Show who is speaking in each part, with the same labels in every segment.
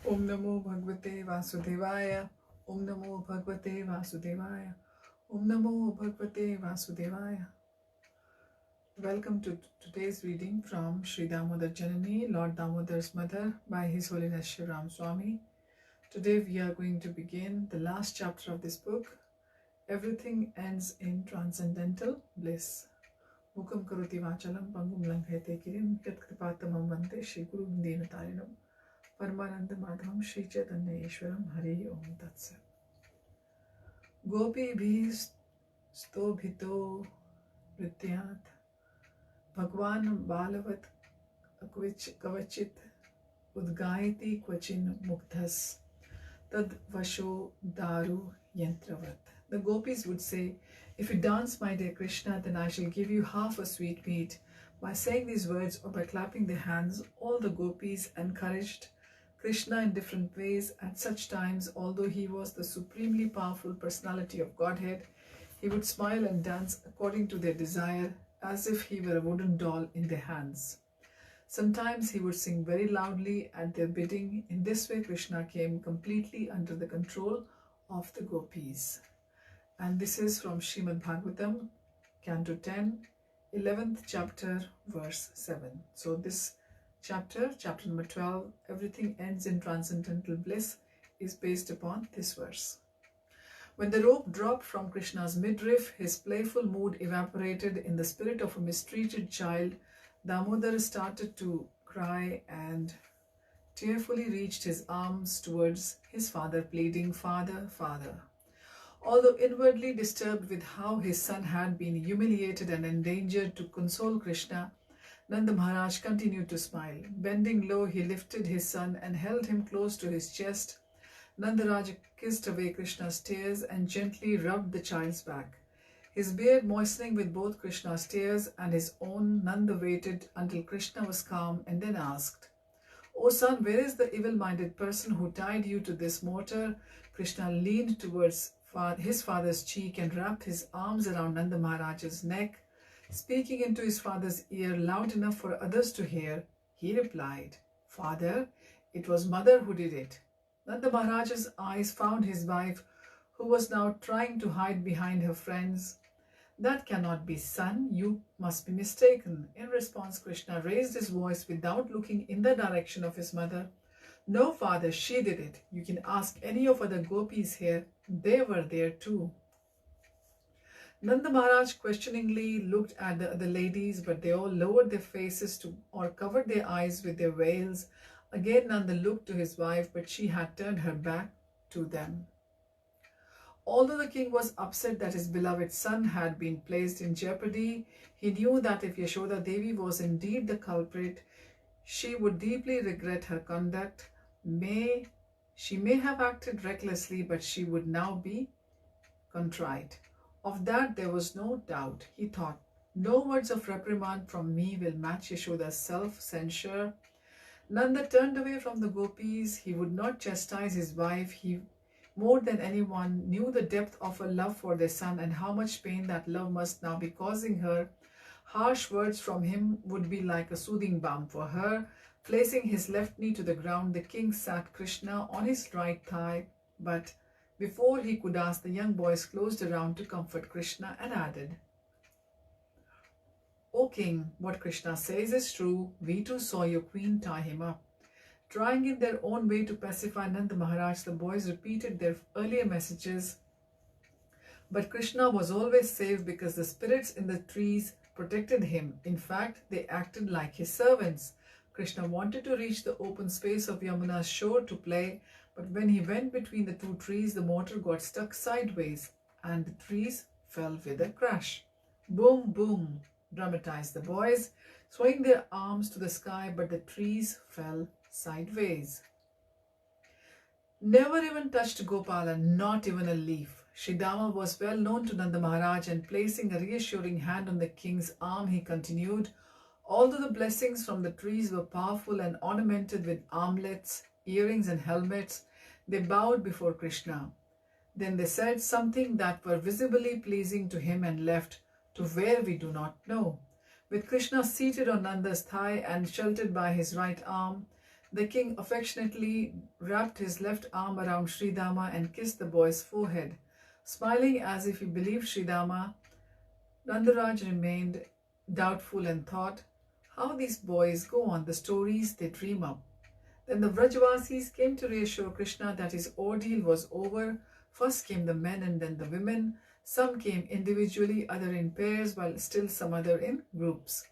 Speaker 1: Om Namo Bhagavate Vasudevaya. Om Namo Bhagavate Vasudevaya. Om Namo Bhagavate Vasudevaya. Welcome to today's reading from Sri Damodara Janani, Lord Damodar's mother, by His Holiness Sivarama Swami. Today we are going to begin the last chapter of this book. Everything ends in transcendental bliss. Mukam karoti vachalam pangum langhete kirim yat kripatamam vante Shri Guru Deenatarinam Paramananda Madhavam Shri Chaitanya Ishwaram Hari Om Tatsat. Gopi bhi stobhito vrityat Bhagwan balavat kavachit udgayati kvachin muktas tad vasho daru yantravat. The gopis would say, if you dance, my dear Krishna, then I shall give you half a sweetmeat. By saying these words or by clapping their hands, all the gopis encouraged Krishna in different ways. At such times, although he was the supremely powerful personality of Godhead, he would smile and dance according to their desire, as if he were a wooden doll in their hands. Sometimes he would sing very loudly at their bidding. In this way, Krishna came completely under the control of the gopis. And this is from Srimad Bhagavatam, Canto 10, 11th chapter, verse 7. So this chapter number 12, Everything Ends in Transcendental Bliss, is based upon this verse. When the rope dropped from Krishna's midriff, his playful mood evaporated. In the spirit of a mistreated child, Damodara started to cry and tearfully reached his arms towards his father, pleading, "Father, Father." Although inwardly disturbed with how his son had been humiliated and endangered, to console Krishna, Nanda Maharaj continued to smile. Bending low, he lifted his son and held him close to his chest. Nanda Raja kissed away Krishna's tears and gently rubbed the child's back. His beard moistening with both Krishna's tears and his own, Nanda waited until Krishna was calm and then asked, "O son, where is the evil-minded person who tied you to this mortar?" Krishna leaned towards his father's cheek and wrapped his arms around Nanda Maharaj's neck. Speaking into his father's ear loud enough for others to hear, he replied, "Father, it was mother who did it." Nanda Maharaj's eyes found his wife, who was now trying to hide behind her friends. "That cannot be, son. You must be mistaken." In response, Krishna raised his voice without looking in the direction of his mother. "No, father, she did it. You can ask any of other gopis here. They were there too." Nanda Maharaj questioningly looked at the other ladies, but they all lowered their faces or covered their eyes with their veils. Again Nanda looked to his wife, but she had turned her back to them. Although the king was upset that his beloved son had been placed in jeopardy, he knew that if Yashoda Devi was indeed the culprit, she would deeply regret her conduct. She may have acted recklessly, but she would now be contrite. Of that there was no doubt, he thought. No words of reprimand from me will match Yashoda's self-censure. Nanda turned away from the gopis. He would not chastise his wife. He, more than anyone, knew the depth of her love for their son and how much pain that love must now be causing her. Harsh words from him would be like a soothing balm for her. Placing his left knee to the ground, the king sat Krishna on his right thigh, but before he could ask, the young boys closed around to comfort Krishna and added, "O king, what Krishna says is true. We too saw your queen tie him up." Trying in their own way to pacify Nanda Maharaj, the boys repeated their earlier messages. But Krishna was always safe because the spirits in the trees protected him. In fact, they acted like his servants. Krishna wanted to reach the open space of Yamuna's shore to play, but when he went between the two trees, the mortar got stuck sideways and the trees fell with a crash. "Boom, boom," dramatized the boys, swinging their arms to the sky, but the trees fell sideways. Never even touched Gopala, not even a leaf. Shridama was well known to Nanda Maharaj, and placing a reassuring hand on the king's arm, he continued, "Although the blessings from the trees were powerful and ornamented with armlets, earrings and helmets, they bowed before Krishna. Then they said something that were visibly pleasing to him and left, to where we do not know. With Krishna seated on Nanda's thigh and sheltered by his right arm, The king affectionately wrapped his left arm around Sridama and kissed the boy's forehead. Smiling as if he believed Sridama, Nandaraj remained doubtful and thought, how these boys go on, the stories they dream up. Then the Vrajavasis came to reassure Krishna that his ordeal was over. First came the men and then the women. Some came individually, other in pairs, while still some other in groups.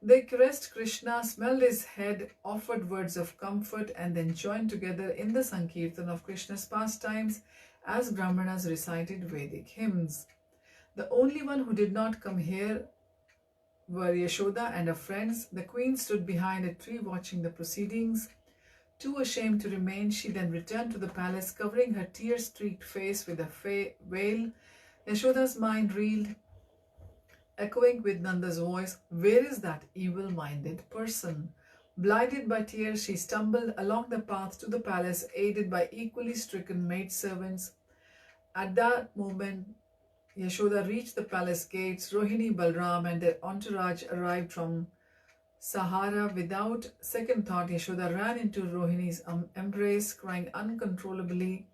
Speaker 1: They caressed Krishna, smelled his head, offered words of comfort, and then joined together in the Sankirtan of Krishna's pastimes as Brahmanas recited Vedic hymns. The only one who did not come here were Yashoda and her friends. The queen stood behind a tree watching the proceedings. Too ashamed to remain, she then returned to the palace, covering her tear-streaked face with a veil. Yashoda's mind reeled, echoing with Nanda's voice, where is that evil-minded person? Blinded by tears, she stumbled along the path to the palace, aided by equally stricken maidservants. At that moment, Yashoda reached the palace gates. Rohini, Balram and their entourage arrived from Sahara. Without second thought, Yashoda ran into Rohini's embrace, crying uncontrollably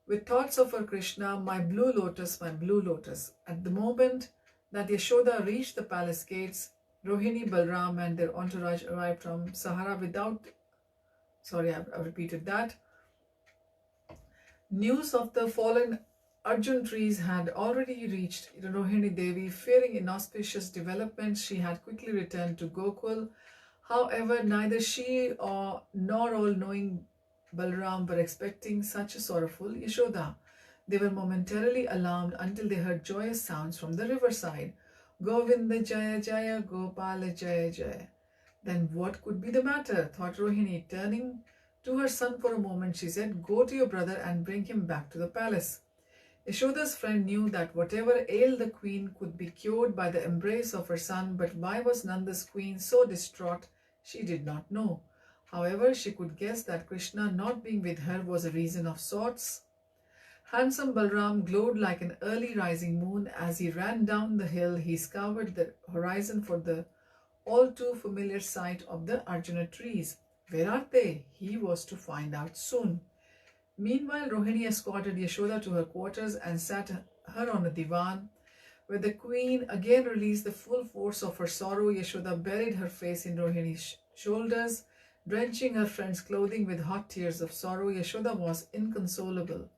Speaker 1: with thoughts of her Krishna, my blue lotus, my blue lotus. At the moment that Yashoda reached the palace gates, Rohini, Balram and their entourage arrived from Sahara without... I've repeated that. News of the fallen Arjun trees had already reached Rohini Devi. Fearing inauspicious developments, she had quickly returned to Gokul. However, neither she nor all-knowing Balram were expecting such a sorrowful Yashoda. They were momentarily alarmed until they heard joyous sounds from the riverside. Govinda Jaya Jaya, Gopala Jaya Jaya. Then what could be the matter, thought Rohini. Turning to her son for a moment, she said, go to your brother and bring him back to the palace. Yashoda's friend knew that whatever ailed the queen could be cured by the embrace of her son, but why was Nanda's queen so distraught, she did not know. However, she could guess that Krishna not being with her was a reason of sorts. Handsome Balram glowed like an early rising moon. As he ran down the hill, he scoured the horizon for the all too familiar sight of the Arjuna trees. Where are they? He was to find out soon. Meanwhile, Rohini escorted Yashoda to her quarters and sat her on a divan. Where the queen again released the full force of her sorrow, Yashoda buried her face in Rohini's shoulders, drenching her friend's clothing with hot tears of sorrow. Yashoda was inconsolable.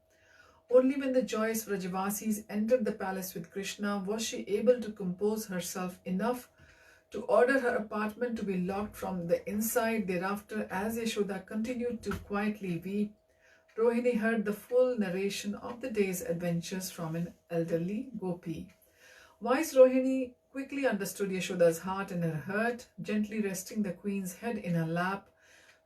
Speaker 1: Only when the joyous Vrajavasis entered the palace with Krishna was she able to compose herself enough to order her apartment to be locked from the inside. Thereafter, as Yashoda continued to quietly weep, Rohini heard the full narration of the day's adventures from an elderly gopi. Wise Rohini quickly understood Yashoda's heart and her hurt. Gently resting the queen's head in her lap,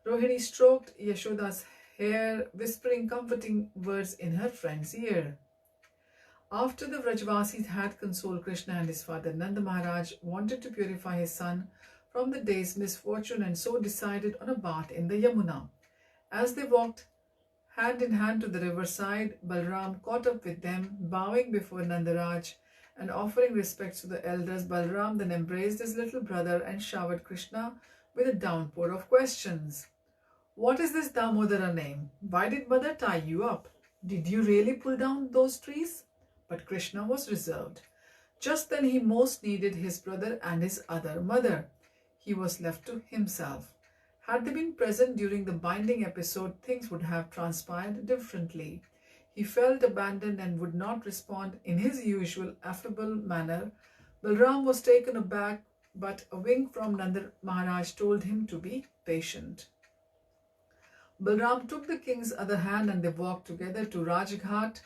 Speaker 1: Rohini stroked Yashoda's hair, whispering comforting words in her friend's ear. After the Vrajavasis had consoled Krishna and his father, Nanda Maharaj wanted to purify his son from the day's misfortune and so decided on a bath in the Yamuna. As they walked hand in hand to the riverside, Balram caught up with them, bowing before Nandaraj and offering respects to the elders. Balram then embraced his little brother and showered Krishna with a downpour of questions. What is this Damodara name? Why did mother tie you up? Did you really pull down those trees? But Krishna was reserved. Just then he most needed his brother and his other mother. He was left to himself. Had they been present during the binding episode, things would have transpired differently. He felt abandoned and would not respond in his usual affable manner. Balram was taken aback, but a wink from Nanda Maharaj told him to be patient. Balram took the king's other hand and they walked together to Rajghat,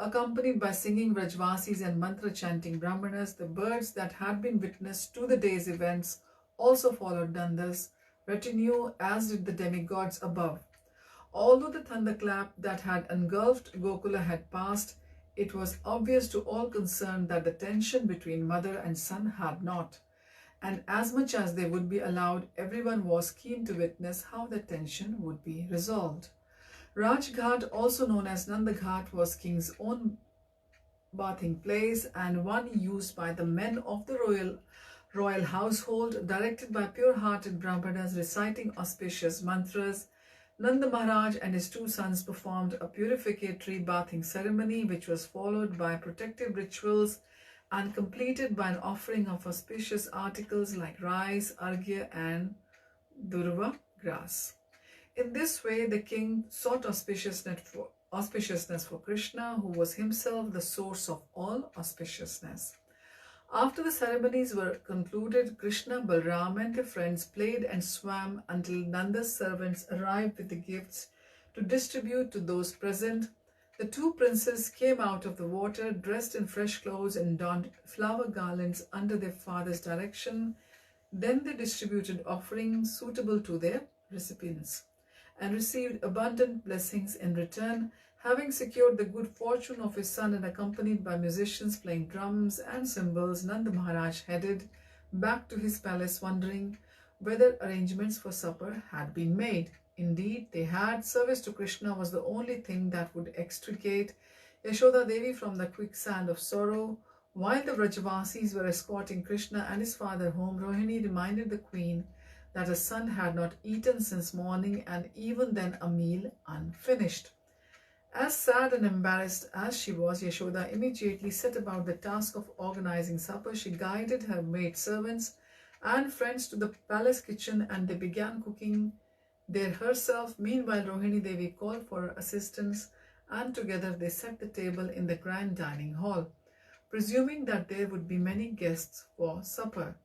Speaker 1: accompanied by singing Vrajvasis and mantra-chanting Brahmanas. The birds that had been witness to the day's events also followed Nanda's retinue, as did the demigods above. Although the thunderclap that had engulfed Gokula had passed, it was obvious to all concerned that the tension between mother and son had not. And as much as they would be allowed, everyone was keen to witness how the tension would be resolved. Rajghat, also known as Nandaghat, was king's own bathing place and one used by the men of the royal royal household, directed by pure-hearted Brahmanas reciting auspicious mantras, Nanda Maharaj and his two sons performed a purificatory bathing ceremony, which was followed by protective rituals and completed by an offering of auspicious articles like rice, arghya, and durva grass. In this way, the king sought auspiciousness for Krishna, who was himself the source of all auspiciousness. After the ceremonies were concluded, Krishna, Balram and their friends played and swam until Nanda's servants arrived with the gifts to distribute to those present. The two princes came out of the water dressed in fresh clothes and donned flower garlands under their father's direction. Then they distributed offerings suitable to their recipients and received abundant blessings in return, having secured the good fortune of his son and accompanied by musicians playing drums and cymbals. Nanda Maharaj headed back to his palace, wondering whether arrangements for supper had been made. Indeed, they had. Service to Krishna was the only thing that would extricate Yashoda Devi from the quicksand of sorrow. While the Vrajavasis were escorting Krishna and his father home, Rohini reminded the queen that her son had not eaten since morning, and even then a meal unfinished. As sad and embarrassed as she was, Yashoda immediately set about the task of organizing supper. She guided her maidservants and friends to the palace kitchen, and they began cooking there herself. Meanwhile, Rohini Devi called for assistance, and together they set the table in the grand dining hall, presuming that there would be many guests for supper.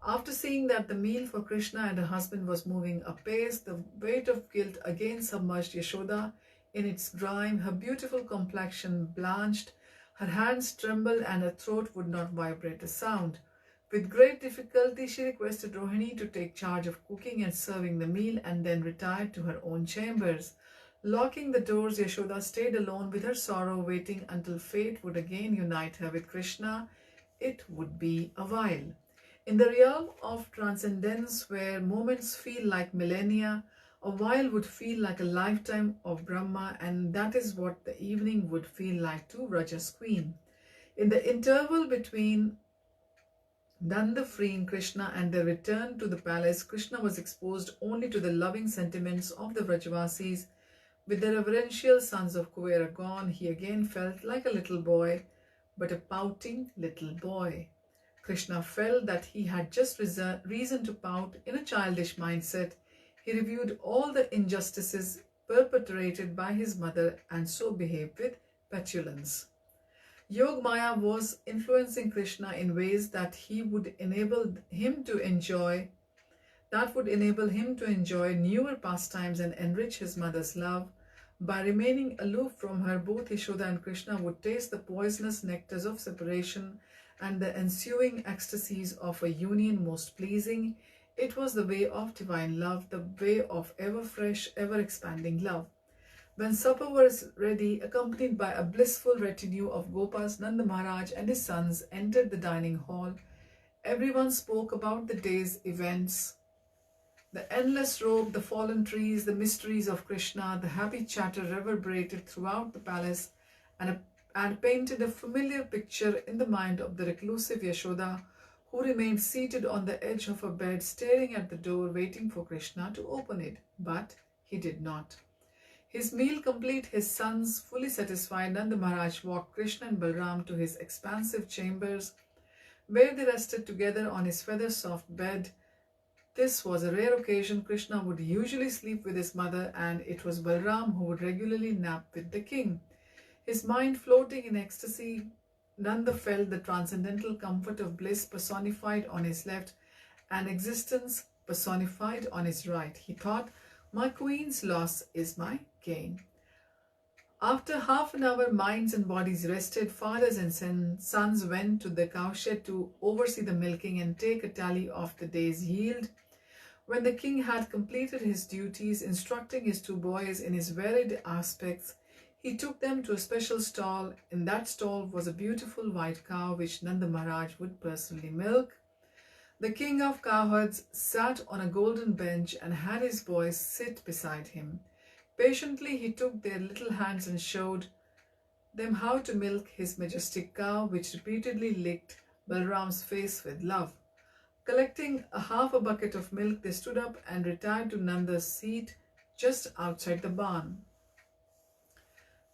Speaker 1: After seeing that the meal for Krishna and her husband was moving apace, the weight of guilt again submerged Yashoda in its grime. Her beautiful complexion blanched, her hands trembled, and her throat would not vibrate a sound. With great difficulty, she requested Rohini to take charge of cooking and serving the meal, and then retired to her own chambers. Locking the doors, Yashoda stayed alone with her sorrow, waiting until fate would again unite her with Krishna. It would be a while. In the realm of transcendence, where moments feel like millennia, a while would feel like a lifetime of Brahma, and that is what the evening would feel like to Raja's queen. In the interval between Nanda freeing Krishna and their return to the palace, Krishna was exposed only to the loving sentiments of the Vrajavasis. With the reverential sons of Kuvera gone, he again felt like a little boy, but a pouting little boy. Krishna felt that he had just reason to pout. In a childish mindset, he reviewed all the injustices perpetrated by his mother and so behaved with petulance. Yog Maya was influencing Krishna in ways that would enable him to enjoy newer pastimes and enrich his mother's love. By remaining aloof from her, both Yashoda and Krishna would taste the poisonous nectars of separation and the ensuing ecstasies of a union most pleasing. It was the way of divine love, the way of ever-fresh, ever-expanding love. When supper was ready, accompanied by a blissful retinue of Gopas, Nanda Maharaj and his sons entered the dining hall. Everyone spoke about the day's events, the endless robe, the fallen trees, the mysteries of Krishna. The happy chatter reverberated throughout the palace and painted a familiar picture in the mind of the reclusive Yashoda, who remained seated on the edge of her bed, staring at the door, waiting for Krishna to open it. But he did not. His meal complete, his sons fully satisfied, Nanda Maharaj walked Krishna and Balram to his expansive chambers, where they rested together on his feather-soft bed. This was a rare occasion. Krishna would usually sleep with his mother, and it was Balram who would regularly nap with the king. His mind floating in ecstasy, Nanda felt the transcendental comfort of bliss personified on his left and existence personified on his right. He thought, "My queen's loss is my gain." After half an hour, minds and bodies rested. Fathers and sons went to the cowshed to oversee the milking and take a tally of the day's yield. When the king had completed his duties, instructing his two boys in his varied aspects, he took them to a special stall. In that stall was a beautiful white cow which Nanda Maharaj would personally milk. The king of cowherds sat on a golden bench and had his boys sit beside him. Patiently he took their little hands and showed them how to milk his majestic cow, which repeatedly licked Balram's face with love. Collecting half a bucket of milk, they stood up and retired to Nanda's seat just outside the barn.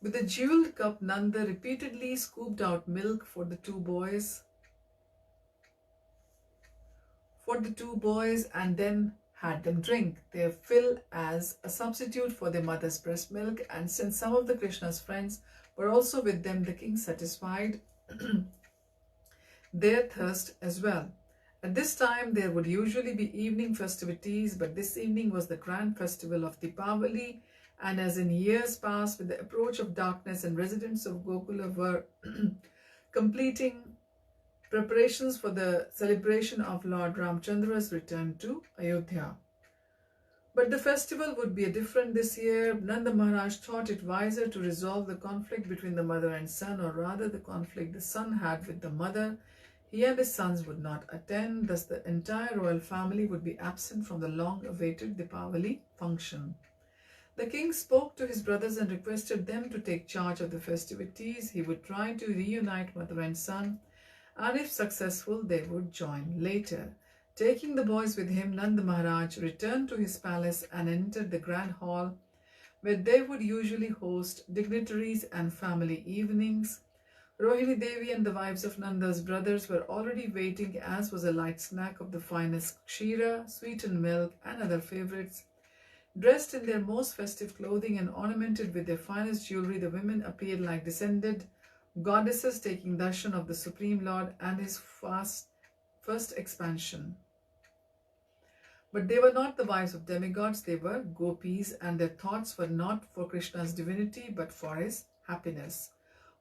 Speaker 1: With a jeweled cup, Nanda repeatedly scooped out milk for the two boys and then had them drink their fill as a substitute for their mother's breast milk. And since some of the Krishna's friends were also with them, the king satisfied their thirst as well. At this time there would usually be evening festivities, but this evening was the grand festival of Deepavali, and as in years past, with the approach of darkness, and residents of Gokula were completing preparations for the celebration of Lord Ramchandra's return to Ayodhya. But the festival would be different this year. Nanda Maharaj thought it wiser to resolve the conflict between the mother and son, or rather the conflict the son had with the mother. He and his sons would not attend, thus the entire royal family would be absent from the long-awaited Deepavali function. The king spoke to his brothers and requested them to take charge of the festivities. He would try to reunite mother and son, and if successful, they would join later. Taking the boys with him, Nanda Maharaj returned to his palace and entered the grand hall, where they would usually host dignitaries and family evenings. Rohini Devi and the wives of Nanda's brothers were already waiting, as was a light snack of the finest kshira, sweetened milk, and other favorites. Dressed in their most festive clothing and ornamented with their finest jewelry, the women appeared like descended goddesses taking darshan of the Supreme Lord and his first expansion. But they were not the wives of demigods, they were gopis, and their thoughts were not for Krishna's divinity but for his happiness.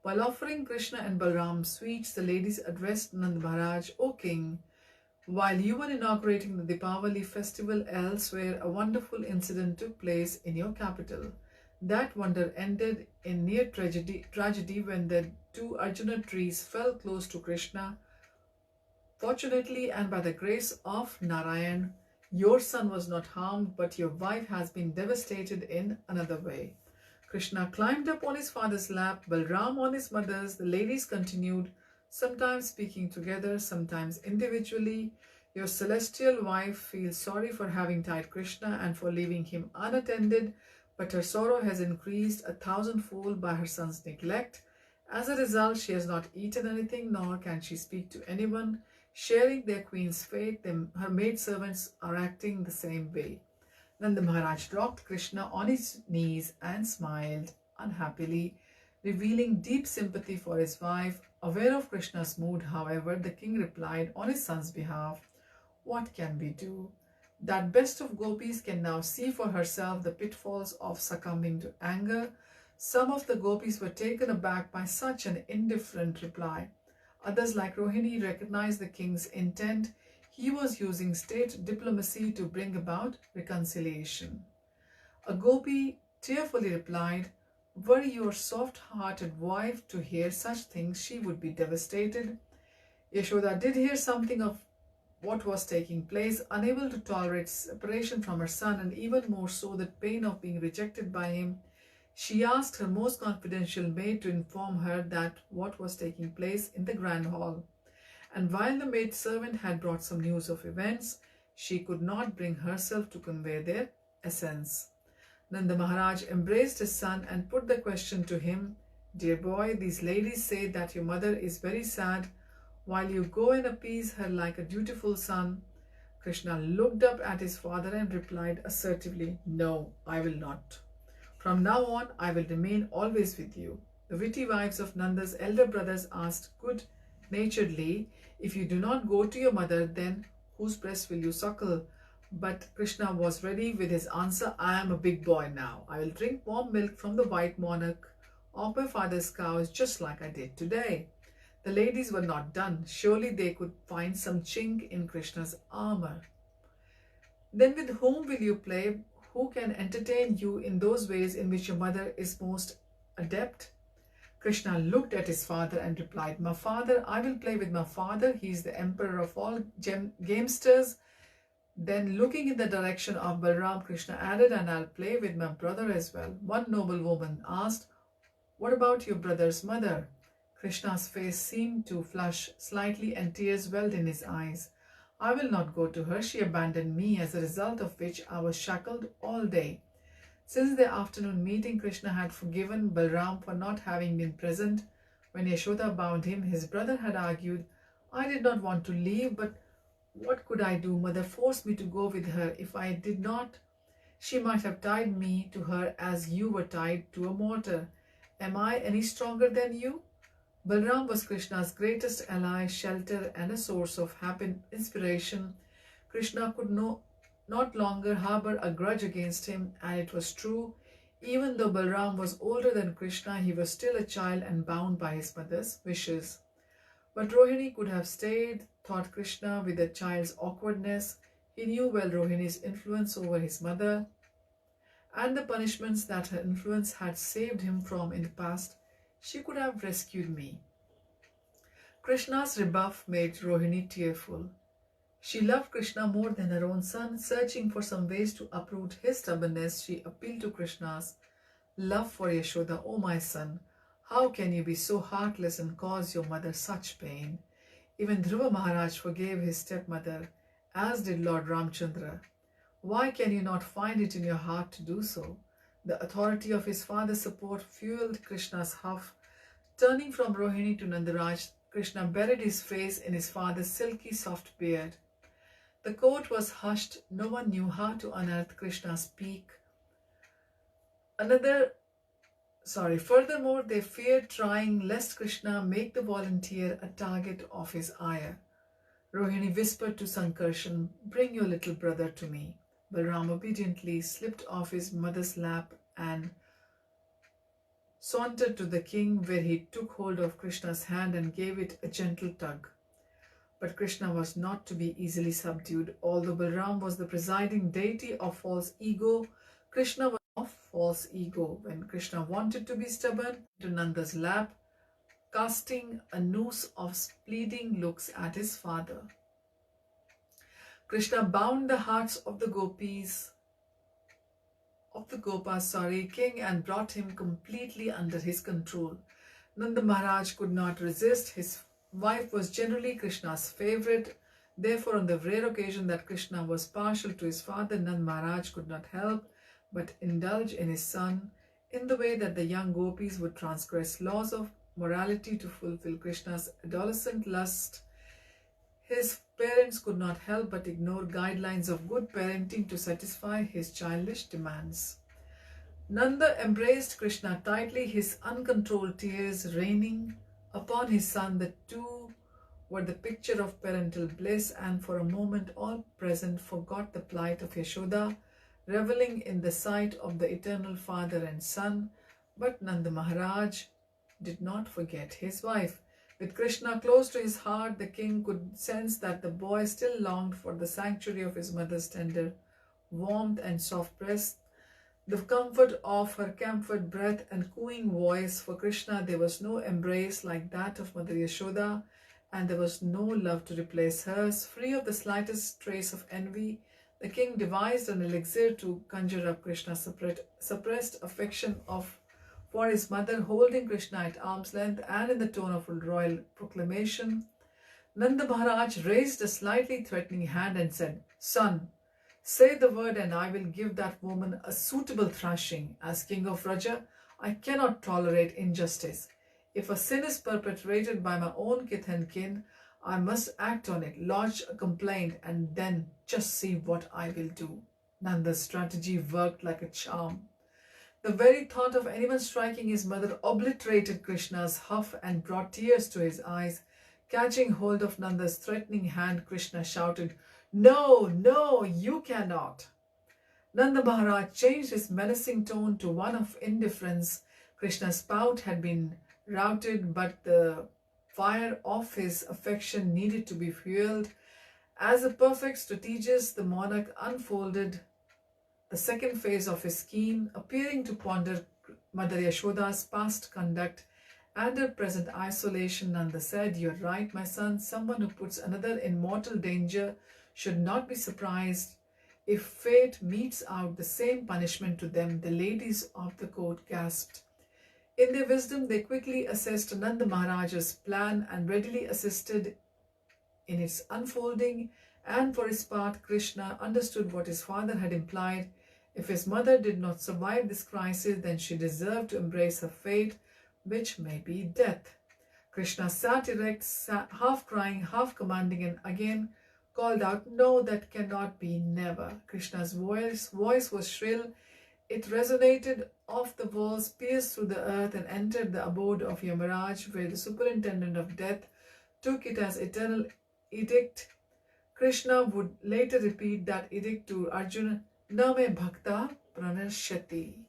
Speaker 1: While offering Krishna and Balaram sweets, the ladies addressed Nanda Maharaj, "O king, while you were inaugurating the Deepavali festival elsewhere, a wonderful incident took place in your capital. That wonder ended in near tragedy when the two Arjuna trees fell close to Krishna. Fortunately, and by the grace of Narayan, your son was not harmed, but your wife has been devastated in another way." Krishna climbed up on his father's lap, Balram on his mother's. The ladies continued, sometimes speaking together, sometimes individually. "Your celestial wife feels sorry for having tied Krishna and for leaving him unattended, but her sorrow has increased 1,000-fold by her son's neglect. As a result, she has not eaten anything, nor can she speak to anyone. Sharing their queen's fate, her maidservants are acting the same way." Nanda Maharaj rocked Krishna on his knees and smiled unhappily, revealing deep sympathy for his wife. Aware of Krishna's mood, however, the king replied on his son's behalf, "What can we do? That best of gopis can now see for herself the pitfalls of succumbing to anger." Some of the gopis were taken aback by such an indifferent reply. Others, like Rohini, recognized the king's intent. He was using state diplomacy to bring about reconciliation. A gopi tearfully replied, "Were your soft-hearted wife to hear such things, she would be devastated." Yashoda did hear something of what was taking place. Unable to tolerate separation from her son, and even more so the pain of being rejected by him, she asked her most confidential maid to inform her that what was taking place in the grand hall. And while the maid servant had brought some news of events, she could not bring herself to convey their essence. Nanda Maharaj embraced his son and put the question to him, "Dear boy, these ladies say that your mother is very sad. While you go and appease her like a dutiful son." Krishna looked up at his father and replied assertively, "No, I will not. From now on, I will remain always with you." The witty wives of Nanda's elder brothers asked good-naturedly, "If you do not go to your mother, then whose breast will you suckle?" But Krishna was ready with his answer, "I am a big boy now. I will drink warm milk from the white monarch of my father's cows just like I did today." The ladies were not done. Surely they could find some chink in Krishna's armor. "Then with whom will you play? Who can entertain you in those ways in which your mother is most adept?" Krishna looked at his father and replied, "My father, I will play with my father. He is the emperor of all gamesters." Then looking in the direction of Balram, Krishna added, "And I'll play with my brother as well." One noble woman asked, "What about your brother's mother?" Krishna's face seemed to flush slightly and tears welled in his eyes. I will not go to her. She abandoned me, as a result of which I was shackled all day. Since the afternoon meeting, Krishna had forgiven Balram for not having been present when Yashoda bound him. His brother had argued, I did not want to leave, but what could I do? Mother forced me to go with her. If I did not, she might have tied me to her as you were tied to a mortar. Am I any stronger than you? Balram was Krishna's greatest ally, shelter, and a source of happy inspiration. Krishna could not longer harbor a grudge against him, and it was true. Even though Balram was older than Krishna, he was still a child and bound by his mother's wishes. But Rohini could have stayed, thought Krishna, with the child's awkwardness. He knew well Rohini's influence over his mother and the punishments that her influence had saved him from in the past. She could have rescued me. Krishna's rebuff made Rohini tearful. She loved Krishna more than her own son. Searching for some ways to uproot his stubbornness, she appealed to Krishna's love for Yashoda. Oh, my son, how can you be so heartless and cause your mother such pain? Even Dhruva Maharaj forgave his stepmother, as did Lord Ramchandra. Why can you not find it in your heart to do so? The authority of his father's support fueled Krishna's huff. Turning from Rohini to Nandaraj, Krishna buried his face in his father's silky soft beard. The court was hushed. No one knew how to unearth Krishna's peak. Furthermore, they feared trying lest Krishna make the volunteer a target of his ire. Rohini whispered to Sankarshan, bring your little brother to me. Balram obediently slipped off his mother's lap and sauntered to the king, where he took hold of Krishna's hand and gave it a gentle tug. But Krishna was not to be easily subdued. Although Balram was the presiding deity of false ego, Krishna was of false ego. When Krishna wanted to be stubborn, to Nanda's lap, casting a noose of pleading looks at his father. Krishna bound the hearts of the Gopas, king, and brought him completely under his control. Nanda Maharaj could not resist. His wife was generally Krishna's favorite. Therefore, on the rare occasion that Krishna was partial to his father, Nanda Maharaj could not help but indulge in his son in the way that the young gopis would transgress laws of morality to fulfill Krishna's adolescent lust. His parents could not help but ignore guidelines of good parenting to satisfy his childish demands. Nanda embraced Krishna tightly, his uncontrolled tears raining upon his son. The two were the picture of parental bliss, and for a moment all present forgot the plight of Yashoda, reveling in the sight of the eternal father and son. But Nanda Maharaj did not forget his wife. With Krishna close to his heart, the king could sense that the boy still longed for the sanctuary of his mother's tender warmth and soft breast, the comfort of her camphor breath and cooing voice. For Krishna there was no embrace like that of Mother Yashoda, and there was no love to replace hers. Free of the slightest trace of envy, the king devised an elixir to conjure up Krishna's suppressed affection for his mother. Holding Krishna at arm's length and in the tone of a royal proclamation, Nanda Maharaj raised a slightly threatening hand and said, Son, say the word and I will give that woman a suitable thrashing. As king of Raja, I cannot tolerate injustice. If a sin is perpetrated by my own kith and kin, I must act on it, lodge a complaint, and then just see what I will do. Nanda's strategy worked like a charm. The very thought of anyone striking his mother obliterated Krishna's huff and brought tears to his eyes. Catching hold of Nanda's threatening hand, Krishna shouted, No, no, you cannot. Nanda Maharaj changed his menacing tone to one of indifference. Krishna's pout had been routed, but the fire of his affection needed to be fueled. As a perfect strategist, the monarch unfolded the second phase of his scheme, appearing to ponder Mother Yashoda's past conduct and her present isolation. Nanda said, You're right, my son. Someone who puts another in mortal danger should not be surprised if fate metes out the same punishment to them. The ladies of the court gasped. In their wisdom, they quickly assessed Nanda Maharaj's plan and readily assisted in its unfolding. And for his part, Krishna understood what his father had implied. If his mother did not survive this crisis, then she deserved to embrace her fate, which may be death. Krishna sat erect, half crying, half commanding, and again called out, "No, that cannot be, never." Krishna's voice was shrill. It resonated off the walls, pierced through the earth, and entered the abode of Yamaraj, where the superintendent of death took it as eternal edict. Krishna would later repeat that edict to Arjuna, "Na me bhakta pranashyati."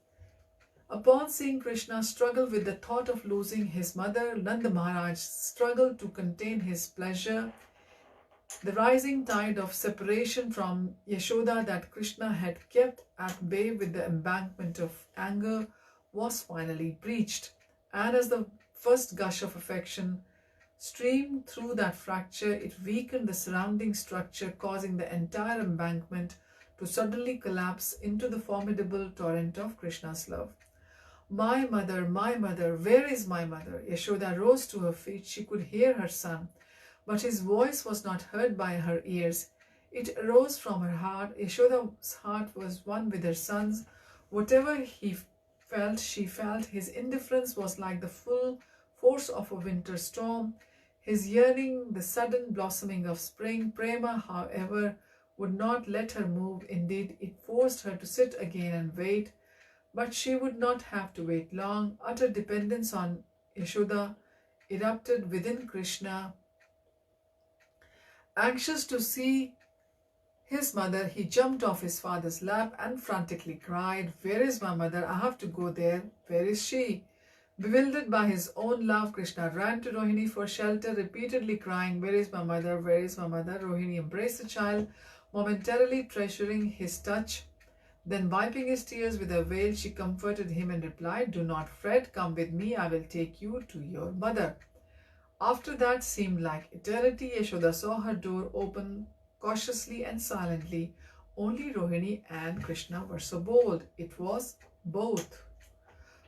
Speaker 1: Upon seeing Krishna struggle with the thought of losing his mother, Nanda Maharaj struggled to contain his pleasure. The rising tide of separation from Yashoda that Krishna had kept at bay with the embankment of anger was finally breached, and as the first gush of affection streamed through that fracture, it weakened the surrounding structure, causing the entire embankment to suddenly collapse into the formidable torrent of Krishna's love. My mother, where is my mother?" Yashoda rose to her feet. She could hear her son, but his voice was not heard by her ears. It arose from her heart. Yashoda's heart was one with her son's. Whatever he felt, she felt. His indifference was like the full force of a winter storm. His yearning, the sudden blossoming of spring. Prema, however, would not let her move. Indeed, it forced her to sit again and wait. But she would not have to wait long. Utter dependence on Yashoda erupted within Krishna. Anxious to see his mother, he jumped off his father's lap and frantically cried, "Where is my mother? I have to go there. Where is she?" Bewildered by his own love, Krishna ran to Rohini for shelter, repeatedly crying, "Where is my mother? Where is my mother?" Rohini embraced the child, momentarily treasuring his touch. Then, wiping his tears with her veil, she comforted him and replied, "Do not fret. Come with me. I will take you to your mother." After that seemed like eternity, Yashoda saw her door open cautiously and silently. Only Rohini and Krishna were so bold. It was both.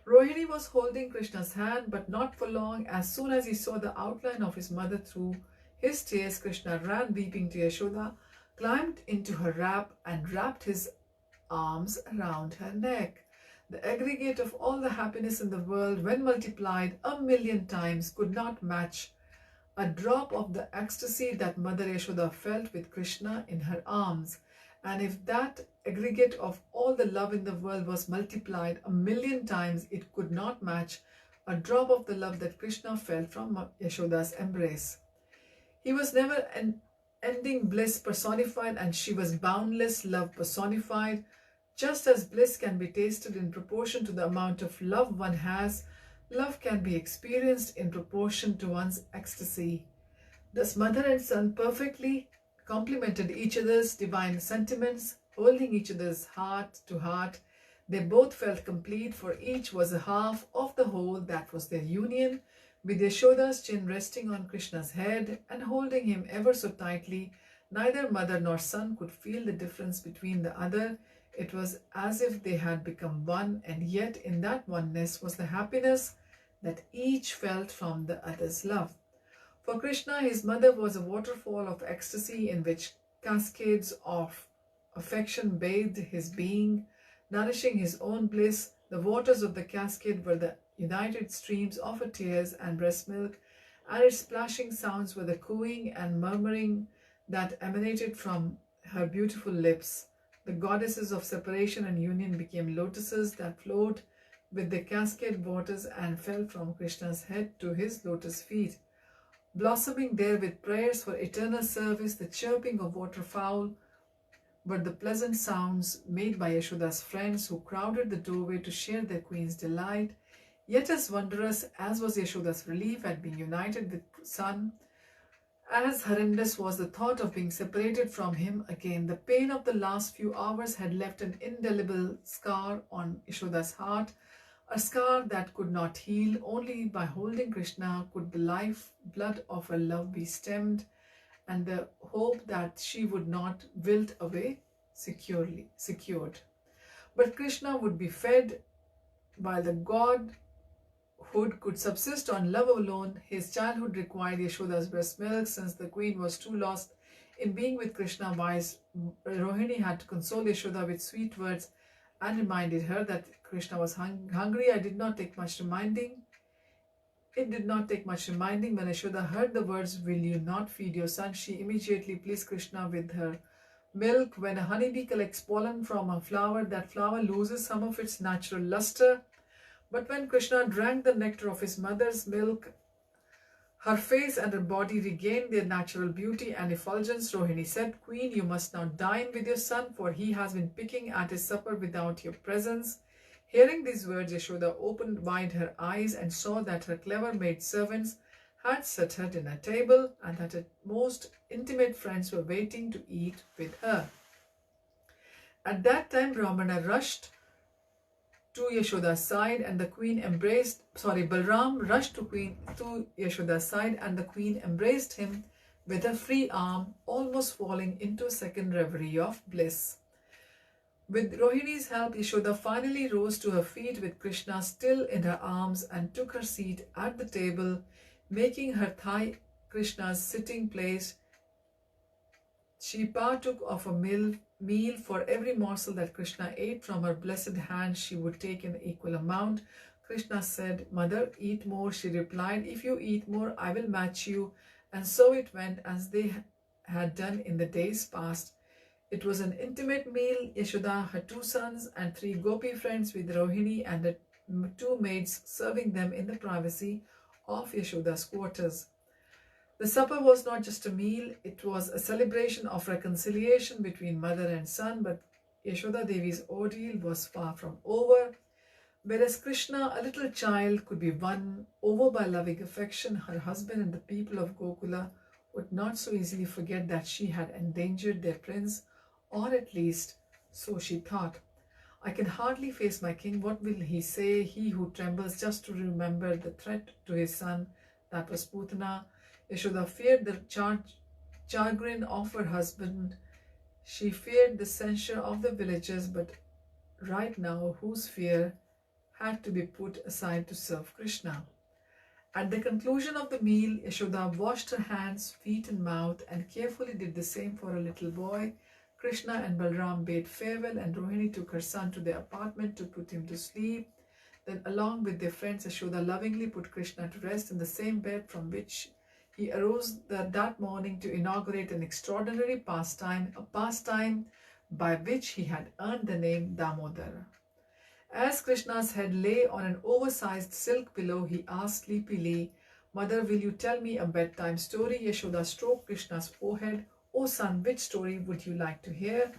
Speaker 1: Rohini was holding Krishna's hand, but not for long. As soon as he saw the outline of his mother through his tears, Krishna ran weeping to Yashoda, climbed into her lap, and wrapped his arms around her neck. The aggregate of all the happiness in the world, when multiplied 1,000,000 times, could not match a drop of the ecstasy that Mother Yashoda felt with Krishna in her arms. And if that aggregate of all the love in the world was multiplied 1,000,000 times, it could not match a drop of the love that Krishna felt from Yashoda's embrace. He was never an ending bliss personified, and she was boundless love personified. Just as bliss can be tasted in proportion to the amount of love one has, love can be experienced in proportion to one's ecstasy. Thus, mother and son perfectly complemented each other's divine sentiments, holding each other's heart to heart. They both felt complete, for each was a half of the whole that was their union. With Yashoda's chin resting on Krishna's head and holding him ever so tightly, neither mother nor son could feel the difference between the other. It was as if they had become one, and yet in that oneness was the happiness that each felt from the other's love. For Krishna, his mother was a waterfall of ecstasy in which cascades of affection bathed his being, nourishing his own bliss. The waters of the cascade were the united streams of her tears and breast milk, and its splashing sounds were the cooing and murmuring that emanated from her beautiful lips. The goddesses of separation and union became lotuses that flowed with the cascade waters and fell from Krishna's head to his lotus feet. Blossoming there with prayers for eternal service, the chirping of waterfowl were the pleasant sounds made by Yashoda's friends who crowded the doorway to share their queen's delight. Yet as wondrous as was Yashoda's relief at being united with son, as horrendous was the thought of being separated from him again. The pain of the last few hours had left an indelible scar on Yashoda's heart, a scar that could not heal. Only by holding Krishna could the life blood of her love be stemmed, and the hope that she would not wilt away secured. But Krishna would be fed, while the godhood could subsist on love alone. His childhood required Yashoda's breast milk, since the queen was too lost In being with Krishna, wise Rohini had to console Yashoda with sweet words and reminded her that Krishna was hungry. It did not take much reminding when Yashoda heard the words, "Will you not feed your son?" She immediately pleased Krishna with her milk. When a honeybee collects pollen from a flower, that flower loses some of its natural luster. But when Krishna drank the nectar of his mother's milk, her face and her body regained their natural beauty and effulgence. Rohini said, "Queen, you must now dine with your son, for he has been picking at his supper without your presence." Hearing these words, Yashoda opened wide her eyes and saw that her clever maid servants had set her dinner table and that her most intimate friends were waiting to eat with her. At that time, Brahmana rushed to Yashoda's side and the queen Balram rushed to Yashoda's side and the queen embraced him with a free arm, almost falling into a second reverie of bliss. With Rohini's help, Yashoda finally rose to her feet with Krishna still in her arms and took her seat at the table, making her thigh Krishna's sitting place. She partook of a meal. For every morsel that Krishna ate from her blessed hand, she would take an equal amount. Krishna said, "Mother, eat more." She replied, "If you eat more, I will match you." And so it went as they had done in the days past. It was an intimate meal. Yashoda, her 2 sons and 3 gopi friends with Rohini and the 2 maids serving them in the privacy of Yashoda's quarters. The supper was not just a meal, it was a celebration of reconciliation between mother and son, but Yashoda Devi's ordeal was far from over. Whereas Krishna, a little child, could be won over by loving affection, her husband and the people of Gokula would not so easily forget that she had endangered their prince, or at least so she thought. "I can hardly face my king. What will he say, he who trembles just to remember the threat to his son?" That was Putana. Yashoda feared the chagrin of her husband. She feared the censure of the villagers, but right now, whose fear had to be put aside to serve Krishna? At the conclusion of the meal, Yashoda washed her hands, feet and mouth and carefully did the same for a little boy. Krishna and Balram bade farewell and Rohini took her son to their apartment to put him to sleep. Then along with their friends, Yashoda lovingly put Krishna to rest in the same bed from which he arose that morning to inaugurate an extraordinary pastime, a pastime by which he had earned the name Damodara. As Krishna's head lay on an oversized silk pillow, he asked sleepily, "Mother, will you tell me a bedtime story?" Yashoda stroked Krishna's forehead. "Oh son, which story would you like to hear?"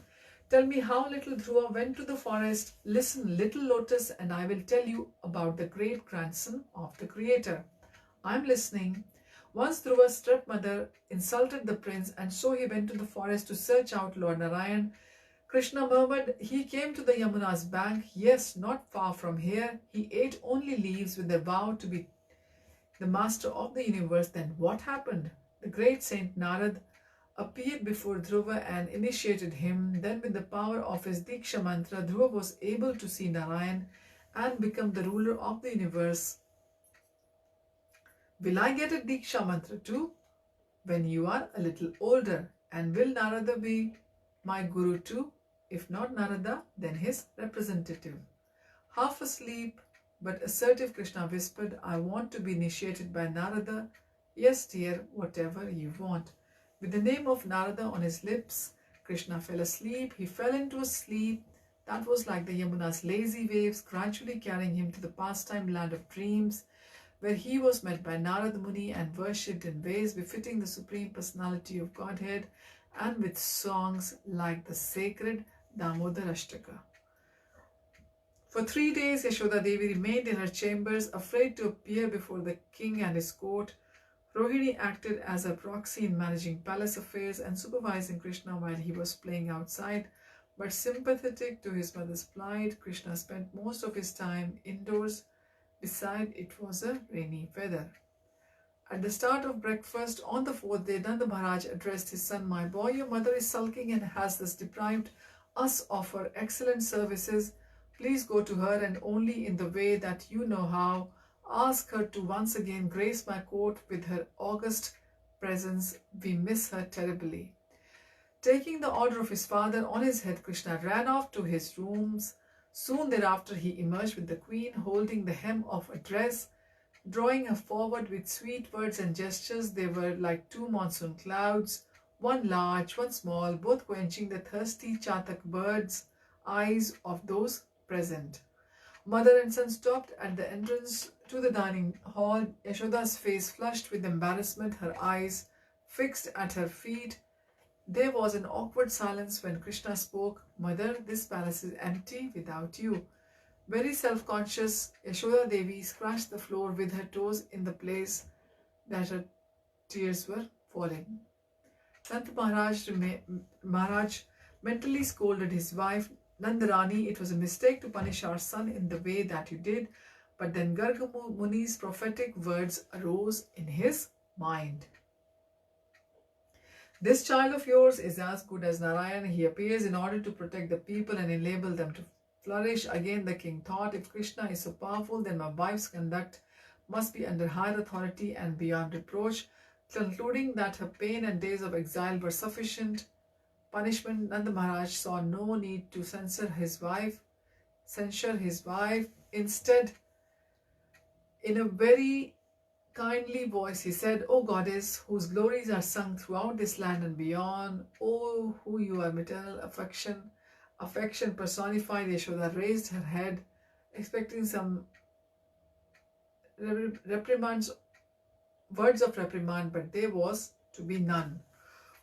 Speaker 1: "Tell me how little Dhruva went to the forest. Listen, little lotus, and I will tell you about the great grandson of the Creator." "I'm listening." "Once Dhruva's stepmother insulted the prince, and so he went to the forest to search out Lord Narayan. Krishna murmured, "He came to the Yamuna's bank. Yes, not far from here. He ate only leaves with a vow to be the master of the universe." Then what happened? The great Saint Narad appeared before Dhruva and initiated him. Then with the power of his Diksha mantra, Dhruva was able to see Narayan and become the ruler of the universe. "Will I get a Diksha mantra too?" "When you are a little older." "And will Narada be my guru too?" "If not Narada, then his representative." Half asleep but assertive, Krishna whispered, "I want to be initiated by Narada." "Yes, dear, whatever you want." With the name of Narada on his lips, Krishna fell asleep. He fell into a sleep that was like the Yamuna's lazy waves, gradually carrying him to the pastime land of dreams, where he was met by Narada Muni and worshipped in ways befitting the Supreme Personality of Godhead, and with songs like the sacred Damodara Ashtaka. For 3 days, Yashoda Devi remained in her chambers, afraid to appear before the king and his court. Rohini acted as a proxy in managing palace affairs and supervising Krishna while he was playing outside. But sympathetic to his mother's plight, Krishna spent most of his time indoors. Besides, it was a rainy weather. At the start of breakfast on the 4th day, Nanda Maharaj addressed his son, "My boy, your mother is sulking and has thus deprived us of her excellent services. Please go to her and only in the way that you know how. Ask her to once again grace my court with her august presence. We miss her terribly." Taking the order of his father on his head, Krishna ran off to his rooms. Soon thereafter, he emerged with the queen, holding the hem of a dress, drawing her forward with sweet words and gestures. They were like two monsoon clouds, one large, one small, both quenching the thirsty Chatak birds' eyes of those present. Mother and son stopped at the entrance to the dining hall. Yashoda's face flushed with embarrassment, her eyes fixed at her feet. There was an awkward silence when Krishna spoke. Mother, this palace is empty without you. Very self-conscious, Yashoda Devi scratched the floor with her toes in the place that her tears were falling. Sant Maharaj mentally scolded his wife, Nandarani, it was a mistake to punish our son in the way that you did. But then Garga Muni's prophetic words arose in his mind. This child of yours is as good as Narayan. He appears in order to protect the people and enable them to flourish. Again, the king thought, if Krishna is so powerful, then my wife's conduct must be under higher authority and beyond reproach. Concluding that her pain and days of exile were sufficient punishment, Nanda Maharaj saw no need to censure his wife. Instead, in a very kindly voice, he said, O goddess, whose glories are sung throughout this land and beyond, O who you are maternal affection personified. Yashoda raised her head, expecting some reprimands, words of reprimand, but there was to be none.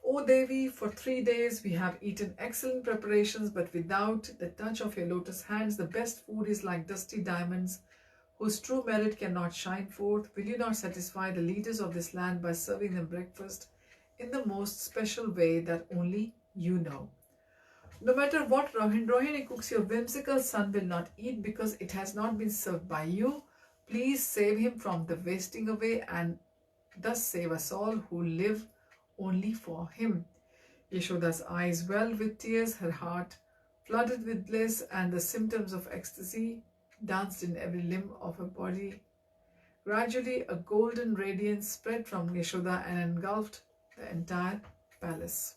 Speaker 1: O Devi, for 3 days we have eaten excellent preparations, but without the touch of your lotus hands, the best food is like dusty diamonds, whose true merit cannot shine forth. Will you not satisfy the leaders of this land by serving them breakfast in the most special way that only you know? No matter what Rohini cooks, your whimsical son will not eat because it has not been served by you. Please save him from the wasting away and thus save us all who live only for him. Yashoda's eyes welled with tears, her heart flooded with bliss, and the symptoms of ecstasy danced in every limb of her body. Gradually, a golden radiance spread from Yashoda and engulfed the entire palace.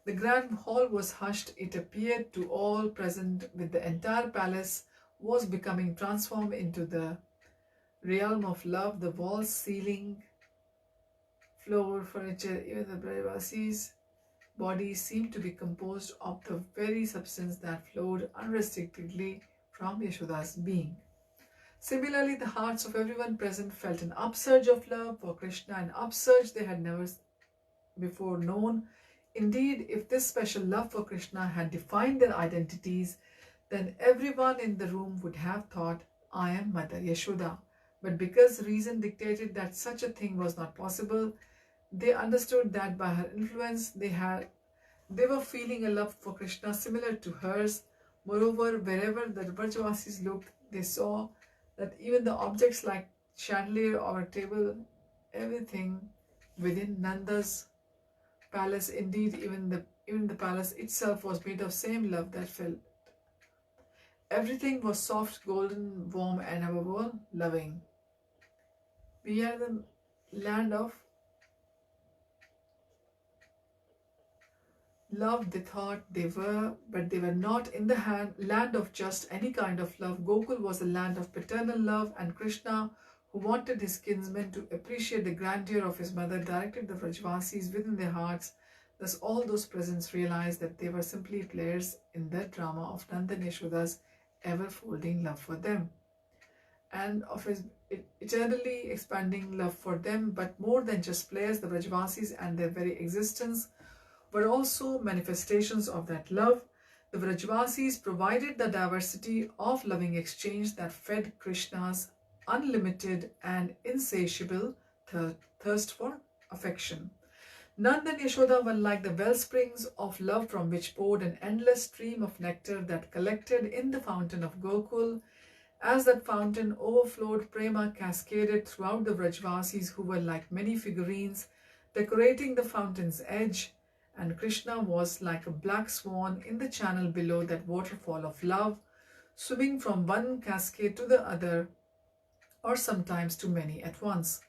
Speaker 1: The grand hall was hushed. It appeared to all present that the entire palace was becoming transformed into the realm of love. The walls, ceiling, floor, furniture, even the Brajavasis' bodies seemed to be composed of the very substance that flowed unrestrictedly from Yashoda's being. Similarly, the hearts of everyone present felt an upsurge of love for Krishna, an upsurge they had never before known. Indeed, if this special love for Krishna had defined their identities, then everyone in the room would have thought, I am Mother Yashoda. But because reason dictated that such a thing was not possible, they understood that by her influence they were feeling a love for Krishna similar to hers. Moreover, wherever the Brajavasis looked, they saw that even the objects like chandelier or a table, everything within Nanda's palace, indeed even the palace itself, was made of same love that felt. Everything was soft, golden, warm, and above all, loving. We are the land of love, they thought they were, but they were not in the land of just any kind of love. Gokul was a land of paternal love, and Krishna, who wanted his kinsmen to appreciate the grandeur of his mother, directed the Vrajvasis within their hearts. Thus all those present realized that they were simply players in the drama of Nanda and Yashoda's ever-folding love for them, and of his eternally expanding love for them. But more than just players, the Vrajvasis and their very existence were also manifestations of that love. The Vrajvasis provided the diversity of loving exchange that fed Krishna's unlimited and insatiable thirst for affection. Nanda and Yashoda were like the wellsprings of love from which poured an endless stream of nectar that collected in the fountain of Gokul. As that fountain overflowed, prema cascaded throughout the Vrajvasis, who were like many figurines decorating the fountain's edge, and Krishna was like a black swan in the channel below that waterfall of love, swimming from one cascade to the other, or sometimes to many at once.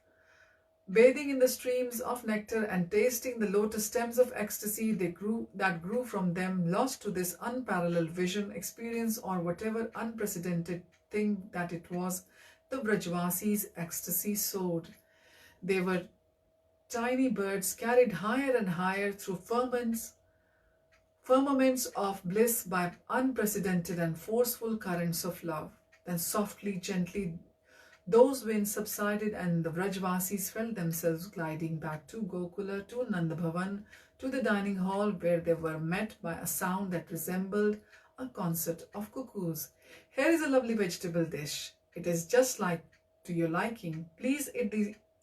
Speaker 1: bathing in the streams of nectar and tasting the lotus stems of ecstasy that grew from them, lost to this unparalleled vision, experience, or whatever unprecedented thing that it was, the Brajvasis' ecstasy soared. They were tiny birds carried higher and higher through firmaments of bliss by unprecedented and forceful currents of love. Then softly, gently, those winds subsided and the Brajvasis felt themselves gliding back to Gokula, to Nandabhavan, to the dining hall, where they were met by a sound that resembled a concert of cuckoos. Here is a lovely vegetable dish. It is just like to your liking. Please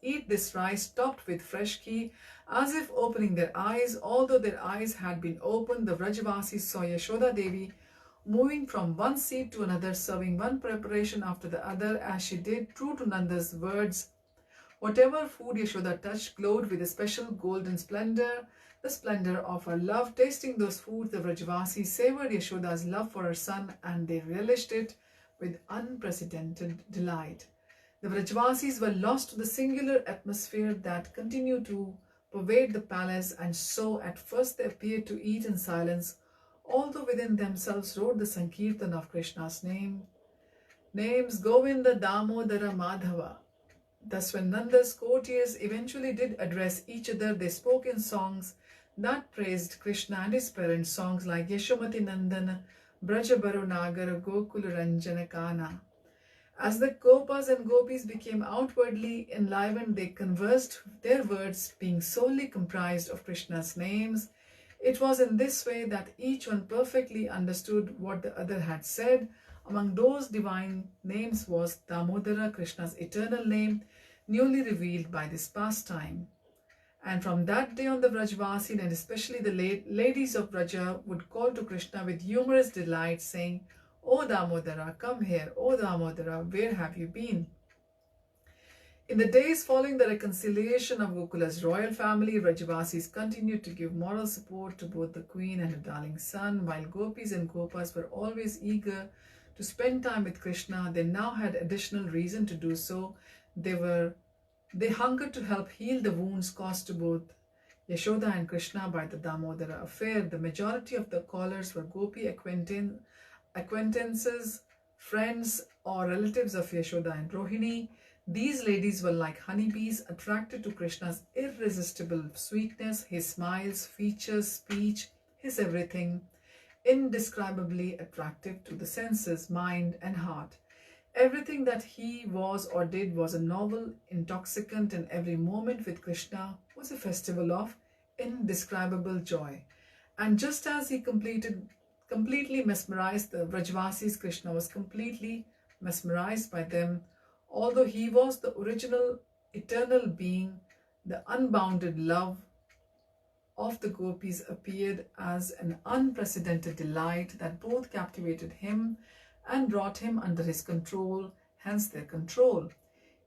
Speaker 1: eat this rice topped with fresh ghee. As if opening their eyes, although their eyes had been opened, the Brajvasis saw Yashoda Devi moving from one seat to another, serving one preparation after the other, as she did, true to Nanda's words. Whatever food Yashoda touched glowed with a special golden splendor, the splendor of her love. Tasting those foods, the Brajvasis savored Yashoda's love for her son, and they relished it with unprecedented delight. The Brajvasis were lost to the singular atmosphere that continued to pervade the palace, and so at first they appeared to eat in silence, although within themselves wrote the Sankirtan of Krishna's names Govinda, Damodara, Madhava. Thus when Nanda's courtiers eventually did address each other, they spoke in songs that praised Krishna and his parents, songs like Yashomati Nandana, Brajabaru Nagara, Gokula Ranjana Kana. As the Gopas and Gopis became outwardly enlivened, they conversed, their words being solely comprised of Krishna's names. It was in this way that each one perfectly understood what the other had said. Among those divine names was Damodara, Krishna's eternal name, newly revealed by this pastime. And from that day on, the Brajvasin, and especially the ladies of Braja, would call to Krishna with humorous delight, saying, "O Damodara, come here. O Damodara, where have you been?" In the days following the reconciliation of Gokula's royal family, Brajvasis continued to give moral support to both the queen and her darling son. While Gopis and Gopas were always eager to spend time with Krishna, they now had additional reason to do so. They hungered to help heal the wounds caused to both Yashoda and Krishna by the Damodara affair. The majority of the callers were Gopi acquaintances, friends, or relatives of Yashoda and Rohini. These ladies were like honeybees, attracted to Krishna's irresistible sweetness, his smiles, features, speech, his everything, indescribably attractive to the senses, mind, and heart. Everything that he was or did was a novel intoxicant, and every moment with Krishna was a festival of indescribable joy. And just as he completely mesmerized the Brajvasis, Krishna was completely mesmerized by them. Although he was the original eternal being, the unbounded love of the Gopis appeared as an unprecedented delight that both captivated him and brought him under his control, hence their control.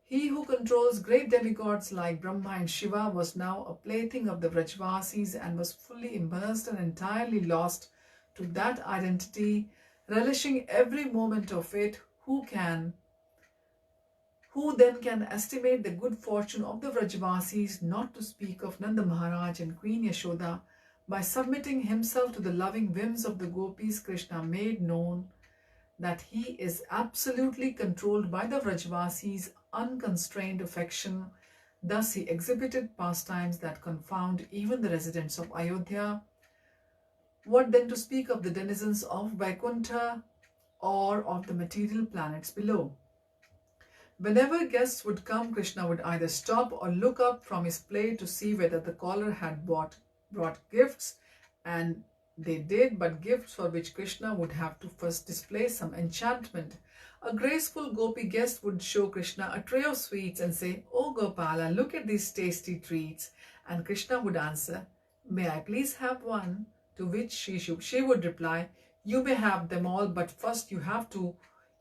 Speaker 1: He who controls great demigods like Brahma and Shiva was now a plaything of the Brajvasis and was fully immersed and entirely lost to that identity, relishing every moment of it. Who then can estimate the good fortune of the Brajvasis, not to speak of Nanda Maharaj and Queen Yashoda? By submitting himself to the loving whims of the Gopis, Krishna made known that he is absolutely controlled by the Brajvasis' unconstrained affection. Thus he exhibited pastimes that confound even the residents of Ayodhya. What then to speak of the denizens of Vaikuntha or of the material planets below? Whenever guests would come, Krishna would either stop or look up from his plate to see whether the caller had brought gifts, and they did, but gifts for which Krishna would have to first display some enchantment. A graceful gopi guest would show Krishna a tray of sweets and say, "O Gopala, look at these tasty treats." And Krishna would answer, "May I please have one?" To which she would reply, "You may have them all, but first you have to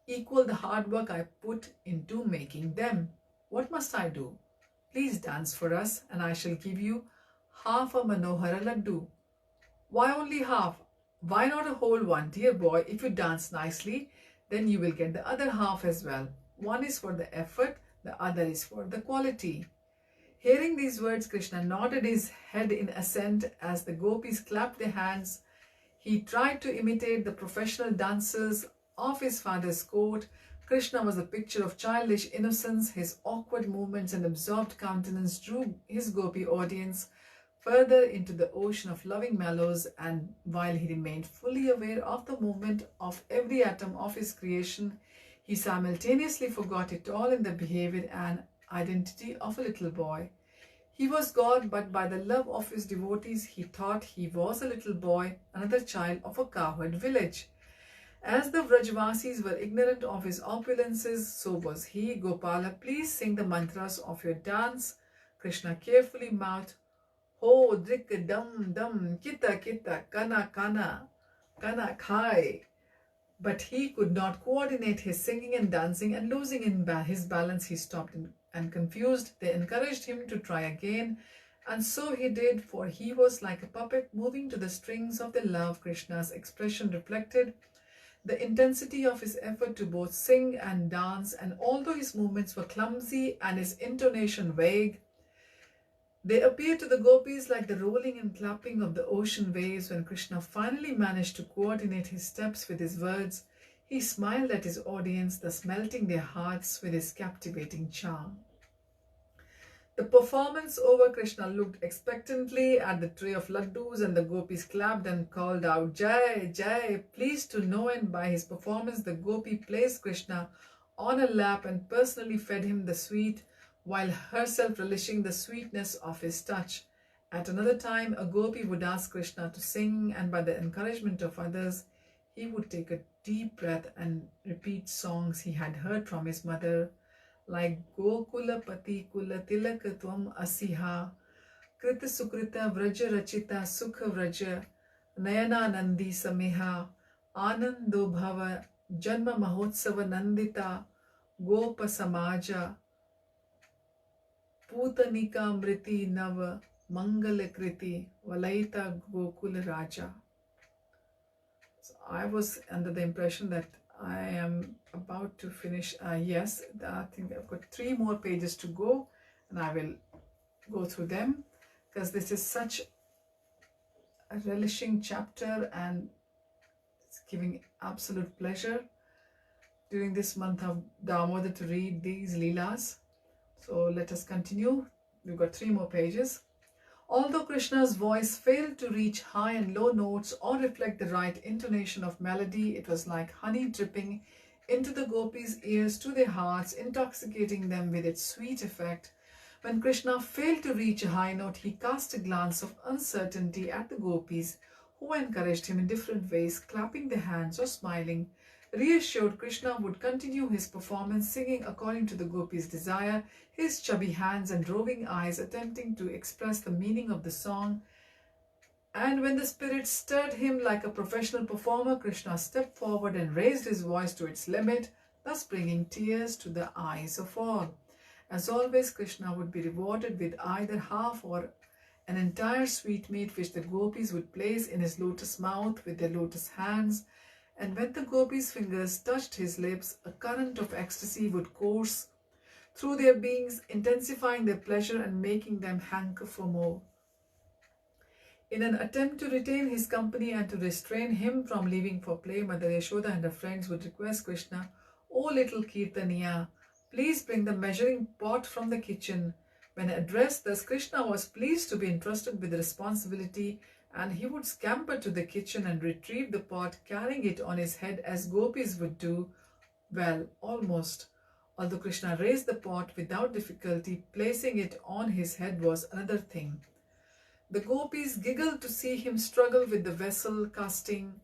Speaker 1: equal the hard work I put into making them. What must I do? Please dance for us, and I shall give you half a Manohara Laddu." "Why only half? Why not a whole one? Dear boy, if you dance nicely, then you will get the other half as well. One is for the effort, the other is for the quality." Hearing these words, Krishna nodded his head in assent as the gopis clapped their hands. He tried to imitate the professional dancers of his father's court. Krishna was a picture of childish innocence. His awkward movements and absorbed countenance drew his gopi audience further into the ocean of loving mellows, and while he remained fully aware of the movement of every atom of his creation, he simultaneously forgot it all in the behavior and identity of a little boy. He was God, but by the love of his devotees, he thought he was a little boy, another child of a cowherd village. As the Vrajvasis were ignorant of his opulences, so was he. Gopala, please sing the mantras of your dance. Krishna carefully mouthed, Ho, drik, dum, dum, kita, kita, kana, kana, kana, khai. But he could not coordinate his singing and dancing, and losing his balance, he stopped and confused. They encouraged him to try again, and so he did, for he was like a puppet moving to the strings of the love. Krishna's expression reflected the intensity of his effort to both sing and dance, and although his movements were clumsy and his intonation vague, they appeared to the gopis like the rolling and clapping of the ocean waves. When Krishna finally managed to coordinate his steps with his words, he smiled at his audience, thus melting their hearts with his captivating charm. The performance over, Krishna looked expectantly at the tray of laddus, and the gopis clapped and called out, Jai, Jai. Pleased to know, and by his performance the gopi placed Krishna on a lap and personally fed him the sweet, while herself relishing the sweetness of his touch. At another time, a gopi would ask Krishna to sing, and by the encouragement of others, he would take a deep breath and repeat songs he had heard from his mother, like Gokula Pati Kula Tilaka Tvam Asiha, Krita Sukrita Vraja Rachita Sukha Vraja, Nayana Nandi Sameha, Anando Bhava, Janma Mahotsava Nandita, Gopa Samaja, Putanika Mriti Nava, Mangala Kriti, Valaita Gokula Raja. So I was under the impression that I am about to finish. Yes, I think I've got 3 more pages to go, and I will go through them, because this is such a relishing chapter and it's giving absolute pleasure during this month of Damodar to read these Leelas. So let us continue. We've got 3 more pages. Although Krishna's voice failed to reach high and low notes or reflect the right intonation of melody, it was like honey dripping into the gopis' ears to their hearts, intoxicating them with its sweet effect. When Krishna failed to reach a high note, he cast a glance of uncertainty at the gopis, who encouraged him in different ways, clapping their hands or smiling. Reassured, Krishna would continue his performance, singing according to the gopis' desire, his chubby hands and roving eyes attempting to express the meaning of the song. And when the spirit stirred him like a professional performer, Krishna stepped forward and raised his voice to its limit, thus bringing tears to the eyes of all. As always, Krishna would be rewarded with either half or an entire sweetmeat, which the gopis would place in his lotus mouth with their lotus hands. And when the gopis' fingers touched his lips, a current of ecstasy would course through their beings, intensifying their pleasure and making them hanker for more. In an attempt to retain his company and to restrain him from leaving for play, Mother Yashoda and her friends would request Krishna, "O little Kirtaniya, please bring the measuring pot from the kitchen." When addressed thus, Krishna was pleased to be entrusted with the responsibility, and he would scamper to the kitchen and retrieve the pot, carrying it on his head as gopis would do. Well, almost. Although Krishna raised the pot without difficulty, placing it on his head was another thing. The gopis giggled to see him struggle with the vessel, casting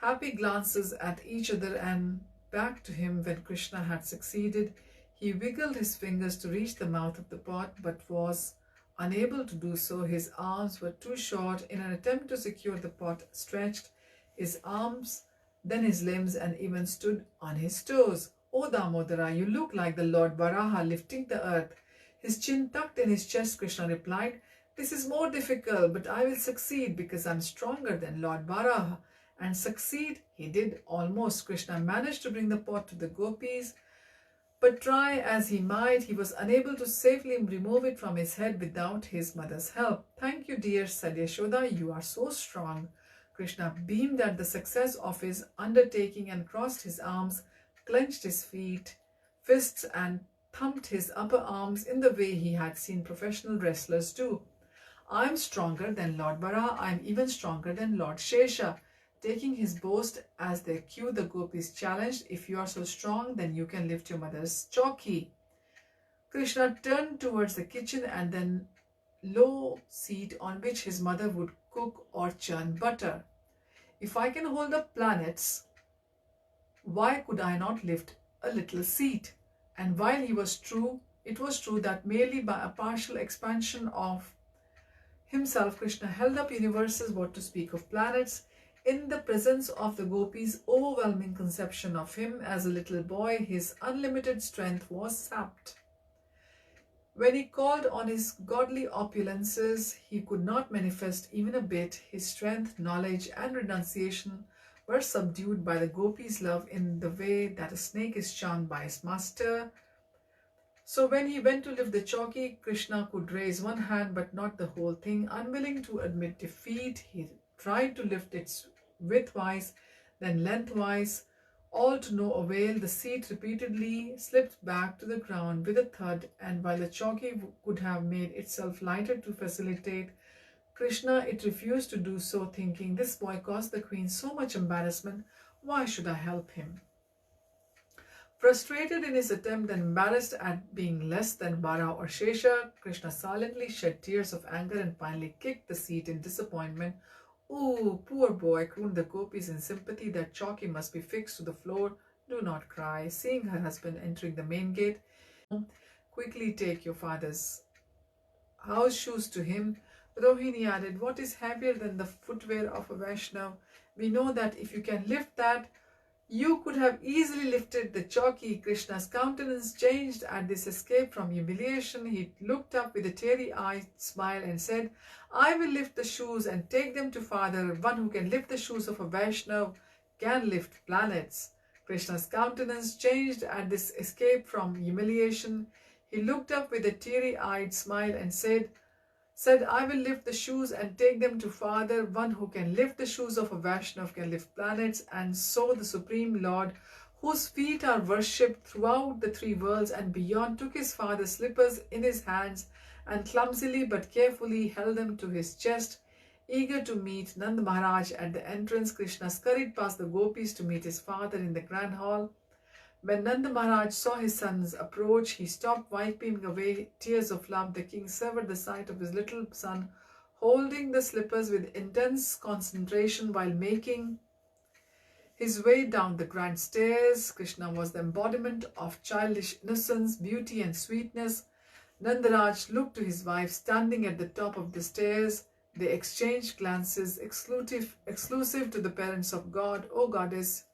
Speaker 1: happy glances at each other and back to him. When Krishna had succeeded, he wiggled his fingers to reach the mouth of the pot, but was unable to do so. His arms were too short. In an attempt to secure the pot, stretched his arms, then his limbs, and even stood on his toes. "O Damodara, you look like the Lord Varaha lifting the earth." His chin tucked in his chest, Krishna replied, "This is more difficult, but I will succeed because I am stronger than Lord Varaha." And succeed he did almost. Krishna managed to bring the pot to the gopis, But try as he might, he was unable to safely remove it from his head without his mother's help. "Thank you, dear," said Yashoda. "You are so strong." Krishna beamed at the success of his undertaking and crossed his arms, clenched his fists, and thumped his upper arms in the way he had seen professional wrestlers do. "I am stronger than Lord Bara. I am even stronger than Lord Shesha." Taking his boast as their cue, the gopis challenged, "If you are so strong, then you can lift your mother's chowki." Krishna turned towards the kitchen and then low seat on which his mother would cook or churn butter. "If I can hold the planets, why could I not lift a little seat?" And while it was true that merely by a partial expansion of himself Krishna held up universes, what to speak of planets. In the presence of the gopis' overwhelming conception of him as a little boy, his unlimited strength was sapped. When he called on his godly opulences, he could not manifest even a bit. His strength, knowledge, and renunciation were subdued by the gopis' love in the way that a snake is charmed by his master. So when he went to lift the chowki, Krishna could raise one hand but not the whole thing. Unwilling to admit defeat, he tried to lift it widthwise, then lengthwise, all to no avail. The seat repeatedly slipped back to the ground with a thud, and while the chowki could have made itself lighter to facilitate Krishna, it refused to do so, thinking, "This boy caused the queen so much embarrassment, why should I help him?" Frustrated in his attempt and embarrassed at being less than Bara or Shesha, Krishna silently shed tears of anger and finally kicked the seat in disappointment. "Ooh, poor boy," crooned the gopis in sympathy. "That chowki must be fixed to the floor. Do not cry." Seeing her husband entering the main gate, "Quickly take your father's house shoes to him." Rohini added, "What is heavier than the footwear of a Vaishnav? We know that if you can lift that, you could have easily lifted the chowki." Krishna's countenance changed at this escape from humiliation. He looked up with a teary-eyed smile and said, "I will lift the shoes and take them to father. One who can lift the shoes of a Vaishnav can lift planets." Krishna's countenance changed at this escape from humiliation. He looked up with a teary-eyed smile and said, "I will lift the shoes and take them to father. One who can lift the shoes of a Vaishnav can lift planets." And so the Supreme Lord, whose feet are worshipped throughout the three worlds and beyond, took his father's slippers in his hands and clumsily but carefully held them to his chest. Eager to meet Nand Maharaj at the entrance, Krishna scurried past the gopis to meet his father in the grand hall. When Nanda Maharaj saw his son's approach, he stopped, wiping away tears of love. The king severed the sight of his little son, holding the slippers with intense concentration while making his way down the grand stairs. Krishna was the embodiment of childish innocence, beauty, and sweetness. Nandaraj looked to his wife standing at the top of the stairs. They exchanged glances exclusive to the parents of God. "O goddess,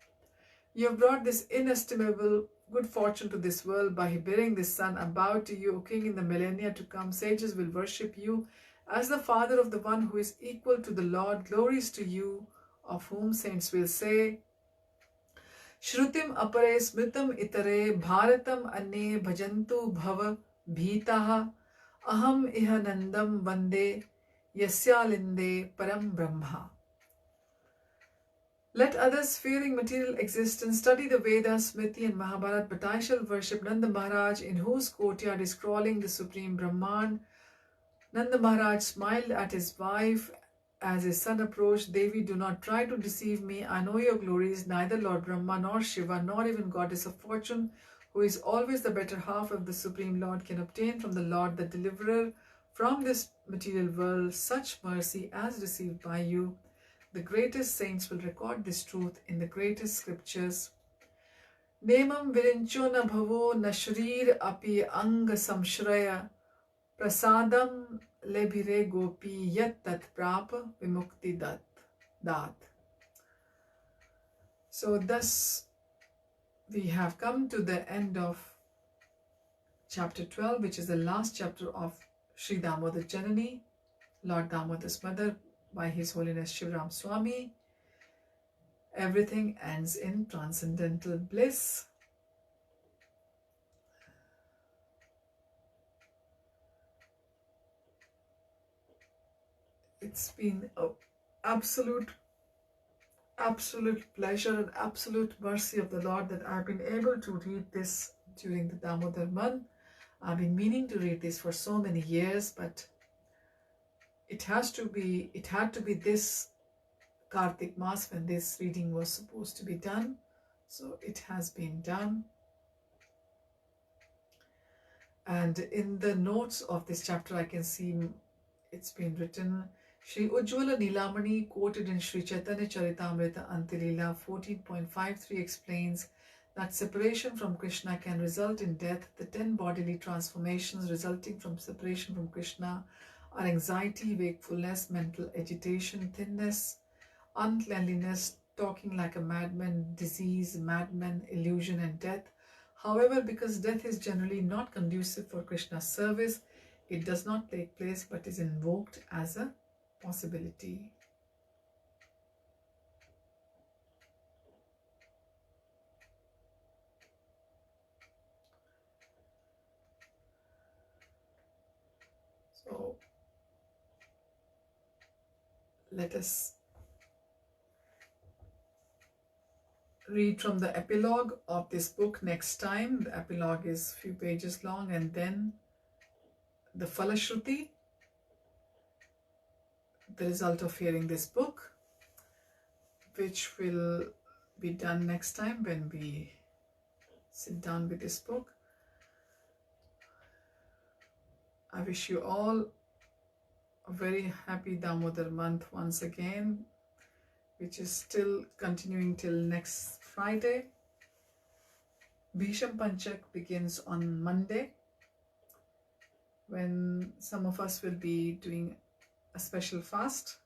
Speaker 1: you have brought this inestimable good fortune to this world by bearing this son. I bow to you, O king. In the millennia to come, sages will worship you as the father of the one who is equal to the Lord. Glories to you, of whom saints will say, Shrutim apare smritam itare bharatam ane bhajantu bhava bhitaha aham ihanandam vande yasyalinde param brahma." Let others fearing material existence study the Vedas, Smriti and Mahabharata, but I shall worship Nanda Maharaj, in whose courtyard is crawling the supreme Brahman. Nanda Maharaj smiled at his wife as his son approached. "Devi, do not try to deceive me. I know your glories. Neither Lord Brahma nor Shiva nor even Goddess of Fortune, who is always the better half of the Supreme Lord, can obtain from the Lord, the Deliverer, from this material world, such mercy as received by you. The greatest saints will record this truth in the greatest scriptures. Nemam virincho na bhavo na shrir api anga samshraya prasadam lebhire gopi yat tat prapa vimukti dat." So thus we have come to the end of chapter 12, which is the last chapter of Sri Damodara Janani, Lord Damodar's mother, by His Holiness Sivarama Swami. Everything ends in transcendental bliss. it's been an absolute pleasure and absolute mercy of the Lord that I've been able to read this during the Damodar month. I've been meaning to read this for so many years, but it had to be this Kartik Mass when this reading was supposed to be done. So it has been done. And in the notes of this chapter, I can see it's been written, Shri Ujjwala Nilamani, quoted in Shri Chaitanya Charitamrita Antilila 14.53, explains that separation from Krishna can result in death. The 10 bodily transformations resulting from separation from Krishna are anxiety, wakefulness, mental agitation, thinness, uncleanliness, talking like a madman, disease, madman, illusion, and death. However, because death is generally not conducive for Krishna's service, it does not take place but is invoked as a possibility. So let us read from the epilogue of this book next time. The epilogue is a few pages long, and then the Falashruti, the result of hearing this book, which will be done next time when we sit down with this book. I wish you all a very happy Damodar month once again, which is still continuing till next Friday. Bhisham Panchak begins on Monday, when some of us will be doing a special fast.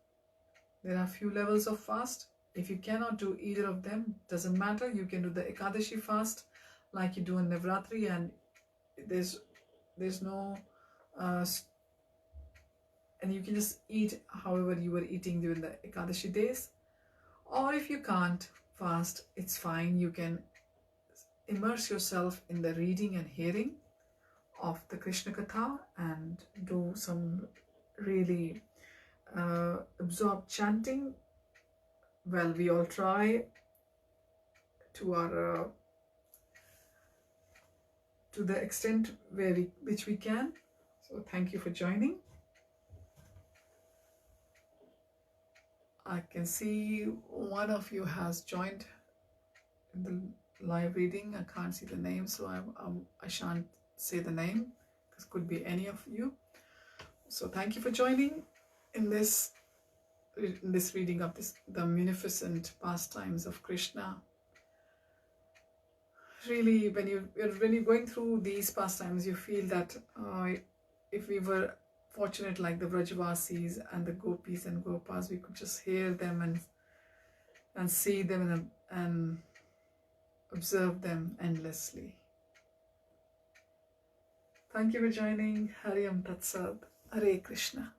Speaker 1: There are a few levels of fast. If you cannot do either of them, doesn't matter. You can do the Ekadashi fast like you do in Navratri, and there's no and you can just eat however you were eating during the Ekadashi days. Or if you can't fast, it's fine. You can immerse yourself in the reading and hearing of the Krishna Katha and do some really absorbed chanting. Well, we all try to the extent which we can. So thank you for joining. I can see one of you has joined in the live reading. I can't see the name, so I shan't say the name, because it could be any of you. So thank you for joining in this reading of the munificent pastimes of Krishna. Really, when you're going through these pastimes, you feel that if we were fortunate like the Vrajavasis and the Gopis and Gopas, we could just hear them and see them and observe them endlessly. Thank you for joining. Hari Om Tat Sat. Hare Krishna.